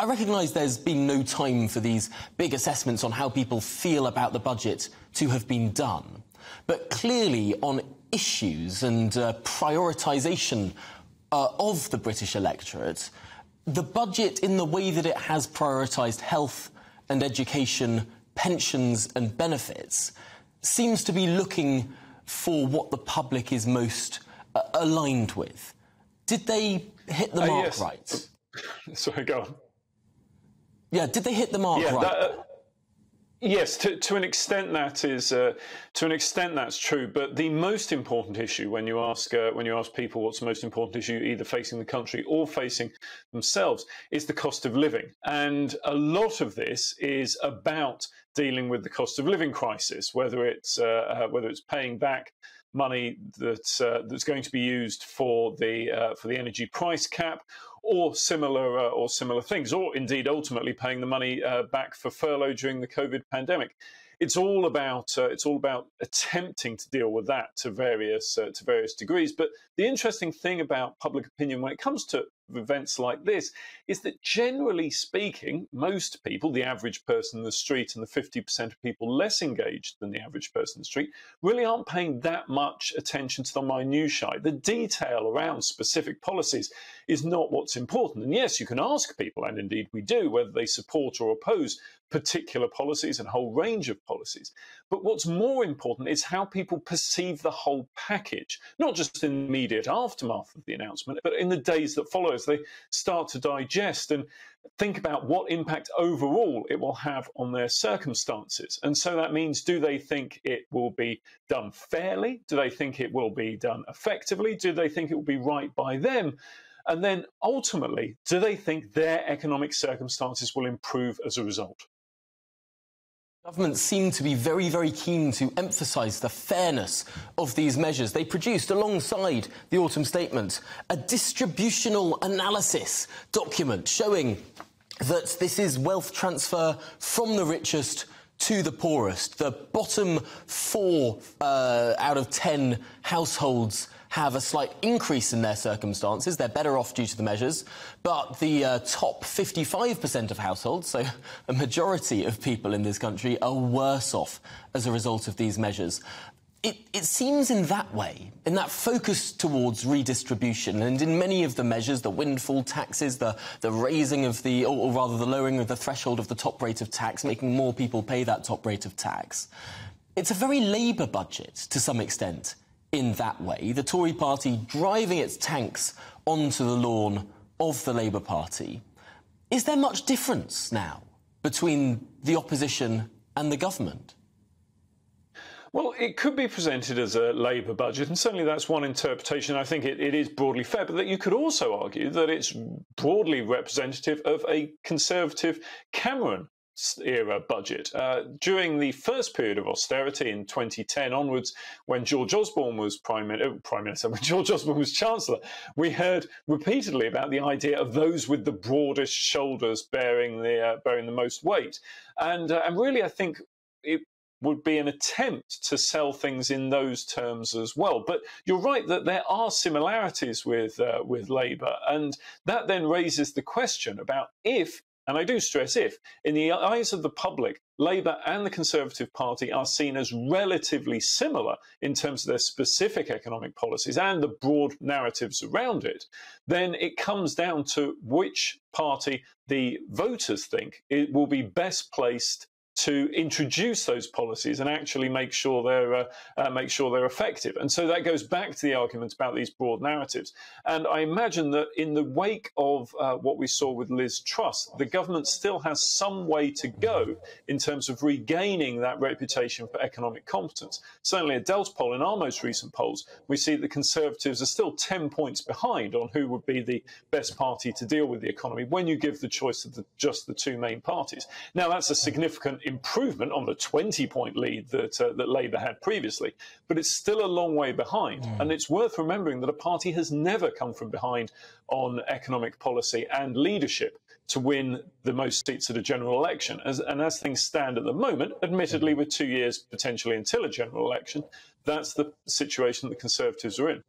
I recognise there's been no time for these big assessments on how people feel about the budget to have been done. But clearly on issues and prioritisation of the British electorate, the budget, in the way that it has prioritised health and education, pensions and benefits, seems to be looking for what the public is most aligned with. Did they hit the mark yes. right? Sorry, go on. Yeah, did they hit the mark right? Yes, to an extent that is that's true. But the most important issue when you ask people what's the most important issue either facing the country or facing themselves is the cost of living, and a lot of this is about dealing with the cost of living crisis, whether it's paying back money that's going to be used for the energy price cap, or similar things, or indeed ultimately paying the money back for furlough during the COVID pandemic. It's all about attempting to deal with that to various degrees. But the interesting thing about public opinion when it comes to events like this is that, generally speaking, most people, the average person in the street and the 50% of people less engaged than the average person in the street, really aren't paying that much attention to the minutiae. The detail around specific policies is not what's important. And yes, you can ask people, and indeed we do, whether they support or oppose particular policies and a whole range of policies. But what's more important is how people perceive the whole package, not just in the immediate aftermath of the announcement, but in the days that follow as they start to digest and think about what impact overall it will have on their circumstances. And so that means, do they think it will be done fairly? Do they think it will be done effectively? Do they think it will be right by them? And then ultimately, do they think their economic circumstances will improve as a result? Government seem to be very, very keen to emphasise the fairness of these measures. They produced, alongside the autumn statement, a distributional analysis document showing that this is wealth transfer from the richest to the poorest. The bottom 4 out of 10 households have a slight increase in their circumstances. They're better off due to the measures. But the top 55% of households, so a majority of people in this country, are worse off as a result of these measures. It seems in that way, in that focus towards redistribution, and in many of the measures, the windfall taxes, the raising of the, or rather the lowering of the threshold of the top rate of tax, making more people pay that top rate of tax. It's a very Labour budget, to some extent, in that way. The Tory party driving its tanks onto the lawn of the Labour Party. Is there much difference now between the opposition and the government? Well, it could be presented as a Labour budget, and certainly that's one interpretation. I think it is broadly fair, but that you could also argue that it's broadly representative of a Conservative Cameron-era budget. During the first period of austerity in 2010 onwards, when George Osborne was Prime Minister, when George Osborne was Chancellor, we heard repeatedly about the idea of those with the broadest shoulders bearing the most weight. And really, I think it would be an attempt to sell things in those terms as well. But you're right that there are similarities with Labour, and that then raises the question about if, and I do stress if, in the eyes of the public, Labour and the Conservative Party are seen as relatively similar in terms of their specific economic policies and the broad narratives around it, then it comes down to which party the voters think it will be best placed to introduce those policies and actually make sure they're effective. And so that goes back to the argument about these broad narratives. And I imagine that in the wake of what we saw with Liz Truss, the government still has some way to go in terms of regaining that reputation for economic competence. Certainly at Delta poll, in our most recent polls, we see the Conservatives are still 10 points behind on who would be the best party to deal with the economy when you give the choice of just the two main parties. Now, that's a significant improvement on the 20-point lead that Labour had previously, but it's still a long way behind. And it's worth remembering that a party has never come from behind on economic policy and leadership to win the most seats at a general election. And as things stand at the moment, admittedly with 2 years potentially until a general election, that's the situation the Conservatives are in.